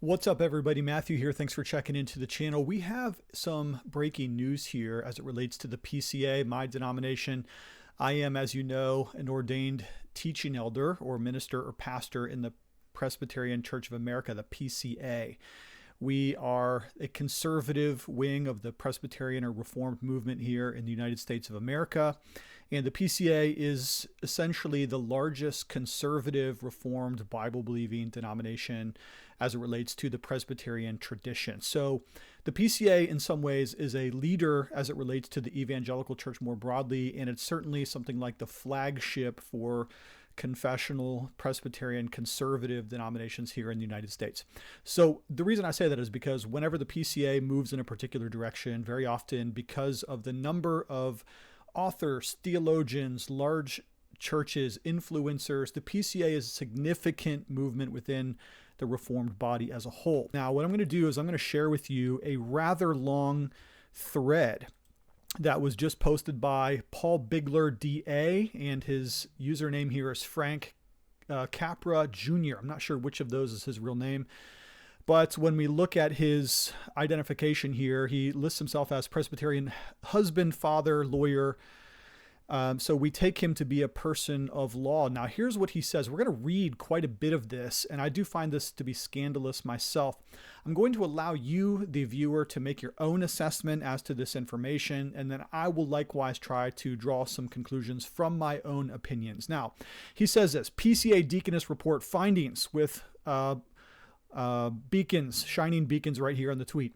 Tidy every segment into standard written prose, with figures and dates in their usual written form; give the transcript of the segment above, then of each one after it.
What's up, everybody? Matthew here. Thanks for checking into the channel. We have some breaking news here as it relates to the PCA, my denomination. I am, as you know, an ordained teaching elder or minister or pastor in the Presbyterian Church of America, the PCA. We are a conservative wing of the Presbyterian or Reformed movement here in the United States of America. And the PCA is essentially the largest conservative, Reformed, Bible-believing denomination as it relates to the Presbyterian tradition. So the PCA in some ways is a leader as it relates to the evangelical church more broadly, and it's certainly something like the flagship for confessional Presbyterian conservative denominations here in the United States. So the reason I say that is because whenever the PCA moves in a particular direction, very often because of the number of authors, theologians, large churches, influencers, the PCA is a significant movement within the Reformed body as a whole. Now, what I'm going to do is I'm going to share with you a rather long thread that was just posted by Paul Bigler, DA, and his username here is Frank Capra Jr. I'm not sure which of those is his real name, but when we look at his identification here, he lists himself as Presbyterian husband, father, lawyer. So we take him to be a person of law. Now, here's what he says. We're going to read quite a bit of this, and I do find this to be scandalous myself. I'm going to allow you, the viewer, to make your own assessment as to this information, and then I will likewise try to draw some conclusions from my own opinions. Now, he says this, PCA Deaconess Report findings with beacons, shining beacons right here on the tweet.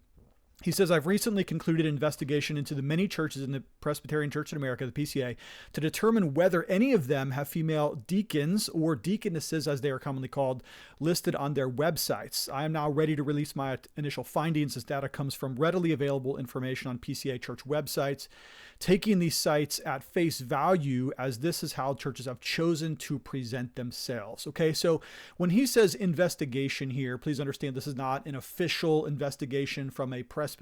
He says, I've recently concluded an investigation into the many churches in the Presbyterian Church in America, the PCA, to determine whether any of them have female deacons or deaconesses, as they are commonly called, listed on their websites. I am now ready to release my initial findings. This data comes from readily available information on PCA church websites, taking these sites at face value, as this is how churches have chosen to present themselves. Okay, so when he says investigation here, please understand this is not an official investigation from a Presbyterian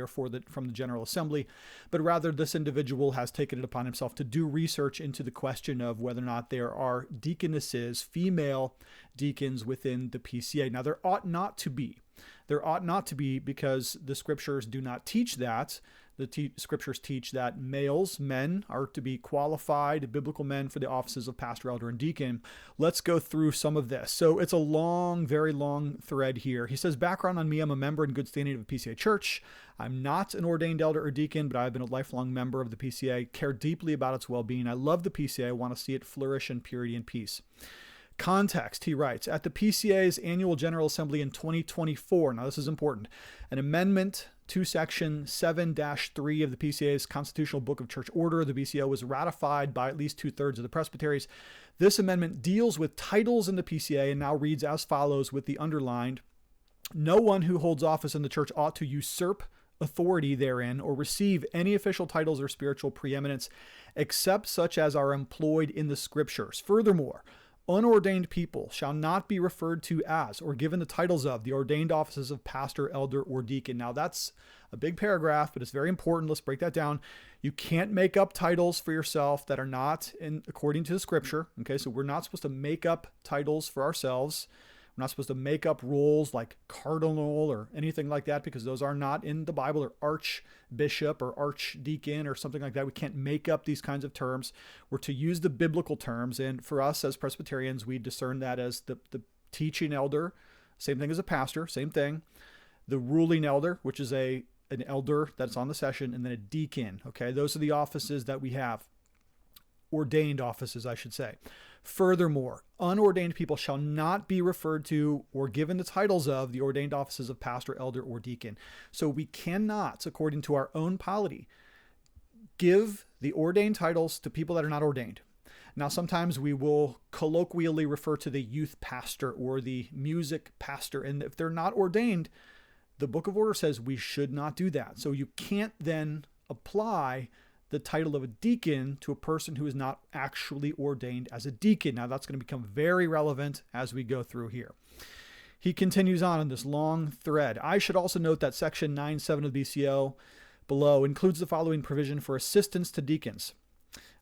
or from the General Assembly, but rather this individual has taken it upon himself to do research into the question of whether or not there are deaconesses, female deacons within the PCA. Now, there ought not to be. There ought not to be, because the scriptures do not teach that. The scriptures teach that males, men, are to be qualified, biblical men, for the offices of pastor, elder, and deacon. Let's go through some of this. So it's a long, very long thread here. He says, background on me, I'm a member in good standing of the PCA church. I'm not an ordained elder or deacon, but I've been a lifelong member of the PCA, care deeply about its well-being. I love the PCA. I want to see it flourish in purity and peace. Context, he writes, at the PCA's annual General Assembly in 2024, now this is important, an amendment to Section 7-3 of the PCA's Constitutional Book of Church Order, the BCO, was ratified by at least 2/3 of the presbyteries. This amendment deals with titles in the PCA and now reads as follows with the underlined, no one who holds office in the church ought to usurp authority therein or receive any official titles or spiritual preeminence except such as are employed in the scriptures. Furthermore, unordained people shall not be referred to as or given the titles of the ordained offices of pastor, elder, or deacon. Now, that's a big paragraph, but it's very important. Let's break that down. You can't make up titles for yourself that are not according to the scripture. Okay, so we're not supposed to make up titles for ourselves. We're not supposed to make up roles like cardinal or anything like that, because those are not in the Bible, or archbishop or archdeacon or something like that. We can't make up these kinds of terms. We're to use the biblical terms. And for us as Presbyterians, we discern that as the teaching elder, same thing as a pastor, same thing. The ruling elder, which is an elder that's on the session, and then a deacon. Okay, those are the offices that we have. Ordained offices, I should say. Furthermore, unordained people shall not be referred to or given the titles of the ordained offices of pastor, elder, or deacon. So we cannot, according to our own polity, give the ordained titles to people that are not ordained. Now, sometimes we will colloquially refer to the youth pastor or the music pastor, and if they're not ordained, the Book of Order says we should not do that. So you can't then apply the title of a deacon to a person who is not actually ordained as a deacon. Now, that's going to become very relevant as we go through here. He continues on in this long thread. I should also note that Section 9.7 of the BCO below includes the following provision for assistance to deacons.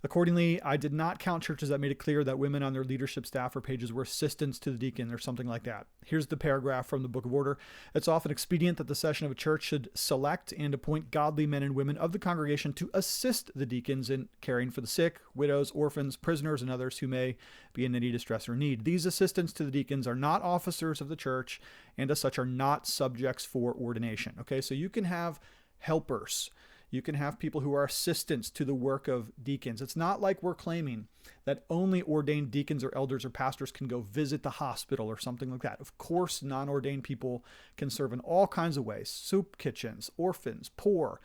Accordingly, I did not count churches that made it clear that women on their leadership staff or pages were assistants to the deacon or something like that. Here's the paragraph from the Book of Order. It's often expedient that the session of a church should select and appoint godly men and women of the congregation to assist the deacons in caring for the sick, widows, orphans, prisoners, and others who may be in any distress or need. These assistants to the deacons are not officers of the church and as such are not subjects for ordination. Okay, so you can have helpers. You can have people who are assistants to the work of deacons. It's not like we're claiming that only ordained deacons or elders or pastors can go visit the hospital or something like that. Of course, non-ordained people can serve in all kinds of ways. Soup kitchens, orphans, poor,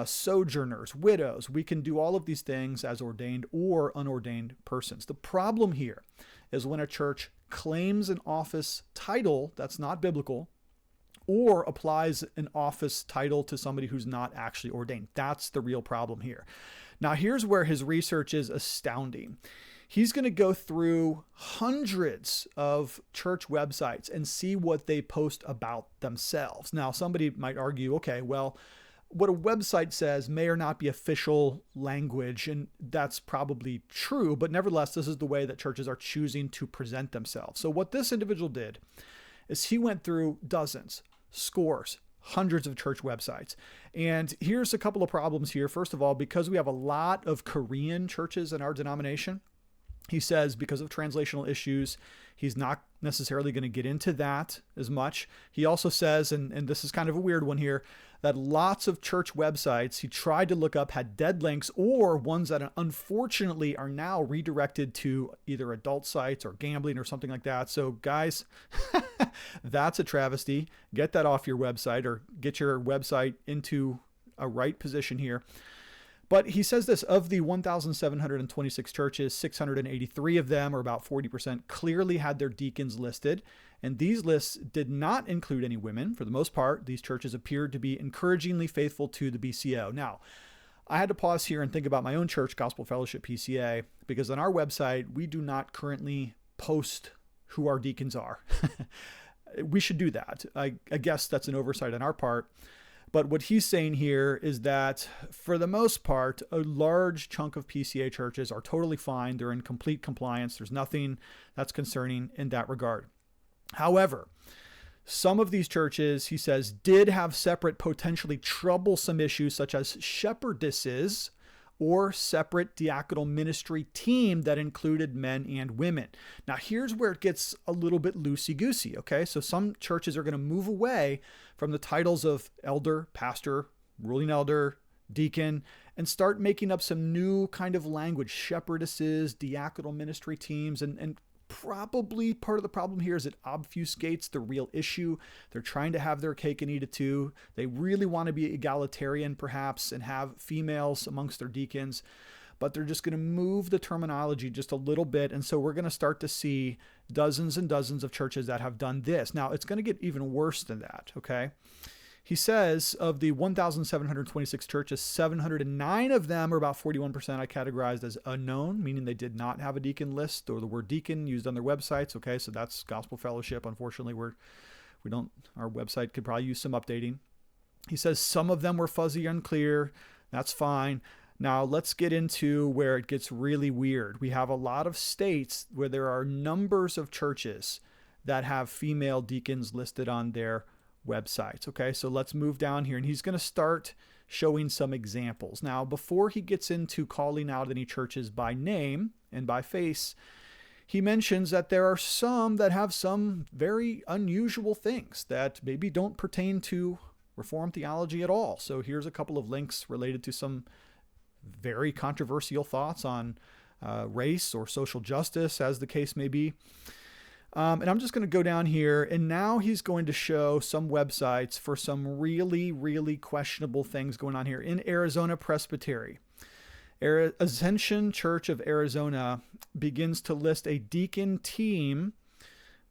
sojourners, widows. We can do all of these things as ordained or unordained persons. The problem here is when a church claims an office title that's not biblical, or applies an office title to somebody who's not actually ordained. That's the real problem here. Now, here's where his research is astounding. He's going to go through hundreds of church websites and see what they post about themselves. Now, somebody might argue, okay, well, what a website says may or not be official language, and that's probably true, but nevertheless, this is the way that churches are choosing to present themselves. So what this individual did is he went through dozens, scores, hundreds of church websites. And here's a couple of problems here. First of all, because we have a lot of Korean churches in our denomination, he says because of translational issues, he's not necessarily going to get into that as much. He also says, and this is kind of a weird one here, that lots of church websites he tried to look up had dead links or ones that unfortunately are now redirected to either adult sites or gambling or something like that. So guys, that's a travesty. Get that off your website or get your website into a right position here. But he says this, of the 1,726 churches, 683 of them, or about 40%, clearly had their deacons listed. And these lists did not include any women. For the most part, these churches appeared to be encouragingly faithful to the BCO. Now, I had to pause here and think about my own church, Gospel Fellowship PCA, because on our website, we do not currently post who our deacons are. We should do that. I guess that's an oversight on our part. But what he's saying here is that for the most part, a large chunk of PCA churches are totally fine. They're in complete compliance. There's nothing that's concerning in that regard. However, some of these churches, he says, did have separate potentially troublesome issues such as shepherdesses or separate diaconal ministry team that included men and women. Now, here's where it gets a little bit loosey-goosey, okay? So some churches are going to move away from the titles of elder, pastor, ruling elder, deacon, and start making up some new kind of language, shepherdesses, diaconal ministry teams, and probably part of the problem here is it obfuscates the real issue. They're trying to have their cake and eat it too. They really want to be egalitarian perhaps and have females amongst their deacons, but they're just going to move the terminology just a little bit. And so we're going to start to see dozens and dozens of churches that have done this. Now it's going to get even worse than that. Okay. He says of the 1,726 churches, 709 of them, or about 41%, I categorized as unknown, meaning they did not have a deacon list or the word deacon used on their websites. Okay, so that's Gospel Fellowship. Unfortunately, our website could probably use some updating. He says some of them were fuzzy, unclear. That's fine. Now let's get into where it gets really weird. We have a lot of states where there are numbers of churches that have female deacons listed on their websites. Okay, so let's move down here, and he's going to start showing some examples. Now, before he gets into calling out any churches by name and by face, he mentions that there are some that have some very unusual things that maybe don't pertain to Reformed theology at all. So here's a couple of links related to some very controversial thoughts on race or social justice, as the case may be. And I'm just going to go down here, and now he's going to show some websites for some really, really questionable things going on here. In Arizona Presbyterian, Ascension Church of Arizona begins to list a deacon team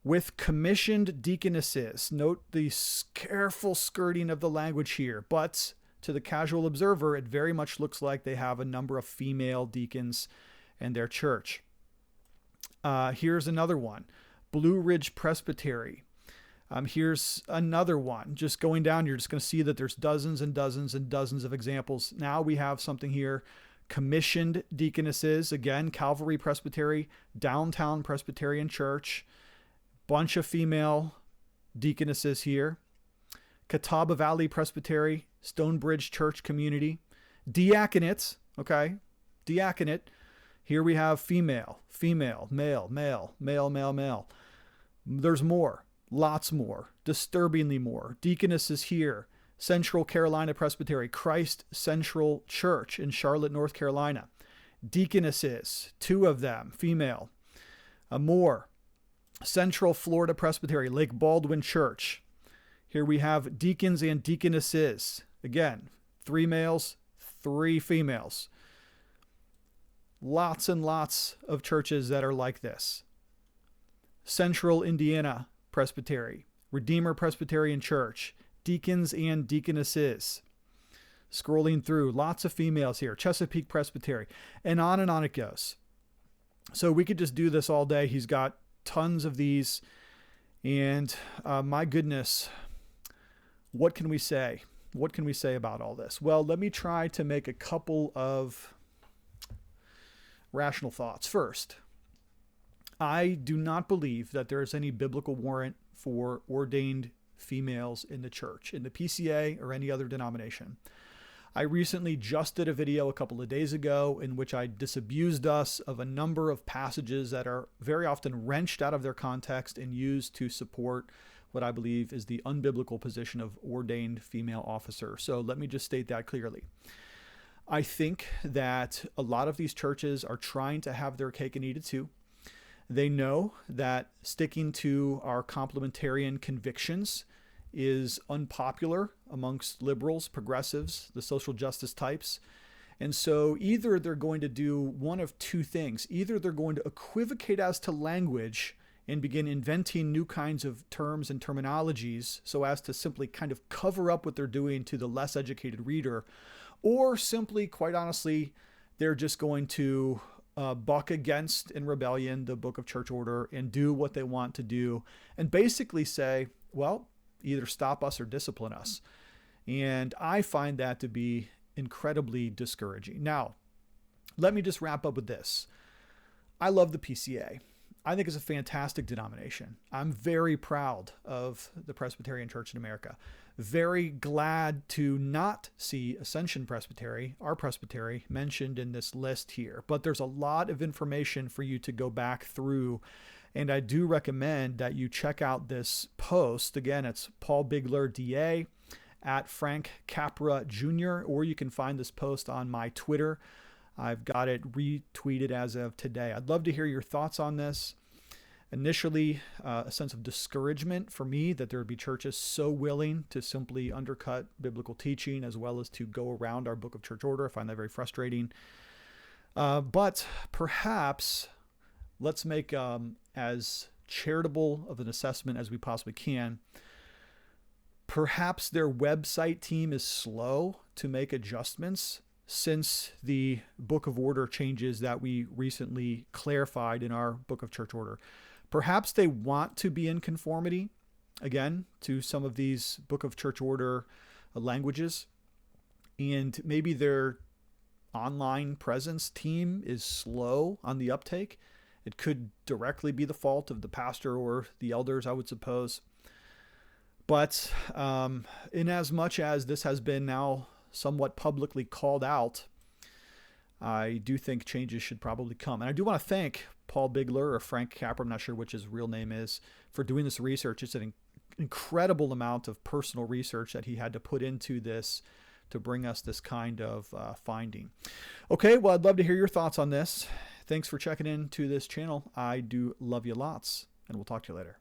with commissioned deaconesses. Note the careful skirting of the language here, but to the casual observer, it very much looks like they have a number of female deacons in their church. Here's another one. Blue Ridge Presbytery. Here's another one. Just going down, you're just going to see that there's dozens and dozens and dozens of examples. Now we have something here Commissioned deaconesses, again, Calvary Presbytery, Downtown Presbyterian Church, bunch of female deaconesses here. Catawba Valley Presbytery, Stonebridge Church Community. Diaconate, okay, diaconate. Here we have female, male, male. There's more, lots more, disturbingly more. Deaconesses here. Central Carolina Presbytery, Christ Central Church in Charlotte, North Carolina. Deaconesses, 2 of them, female. More. Central Florida Presbytery, Lake Baldwin Church. Here we have deacons and deaconesses. Again, 3 males, 3 females. Lots and lots of churches that are like this. Central Indiana Presbytery, Redeemer Presbyterian Church, deacons and deaconesses. Scrolling through, lots of females here. Chesapeake Presbytery, and on it goes. So we could just do this all day. He's got tons of these, and my goodness, what can we say? What can we say about all this? Well, let me try to make a couple of rational thoughts. First, I do not believe that there is any biblical warrant for ordained females in the church, in the PCA or any other denomination. I recently just did a video a couple of days ago in which I disabused us of a number of passages that are very often wrenched out of their context and used to support what I believe is the unbiblical position of ordained female officer. So let me just state that clearly. I think that a lot of these churches are trying to have their cake and eat it too. They know that sticking to our complementarian convictions is unpopular amongst liberals, progressives, the social justice types. And so either they're going to do one of 2 things. Either they're going to equivocate as to language and begin inventing new kinds of terms and terminologies so as to simply kind of cover up what they're doing to the less educated reader, or simply, quite honestly, they're just going to buck against in rebellion the Book of Church Order and do what they want to do and basically say, well, either stop us or discipline us. And I find that to be incredibly discouraging. Now, let me just wrap up with this. I love the PCA. I think it's a fantastic denomination. I'm very proud of the Presbyterian Church in America. Very glad to not see Ascension Presbytery, our presbytery, mentioned in this list here. But there's a lot of information for you to go back through. And I do recommend that you check out this post. Again, it's Paul Bigler, DA, at Frank Capra Jr., or you can find this post on my Twitter. I've got it retweeted as of today. I'd love to hear your thoughts on this. Initially, a sense of discouragement for me that there would be churches so willing to simply undercut biblical teaching as well as to go around our Book of Church Order. I find that very frustrating. But perhaps let's make as charitable of an assessment as we possibly can. Perhaps their website team is slow to make adjustments since the Book of Order changes that we recently clarified in our Book of Church Order. Perhaps they want to be in conformity, again, to some of these Book of Church Order languages, and maybe their online presence team is slow on the uptake. It could directly be the fault of the pastor or the elders, I would suppose. But in as much as this has been now somewhat publicly called out, I do think changes should probably come. And I do want to thank Paul Bigler or Frank Capra, I'm not sure which his real name is, for doing this research. It's an incredible amount of personal research that he had to put into this to bring us this kind of finding. Okay, well, I'd love to hear your thoughts on this. Thanks for checking in to this channel. I do love you lots, and we'll talk to you later.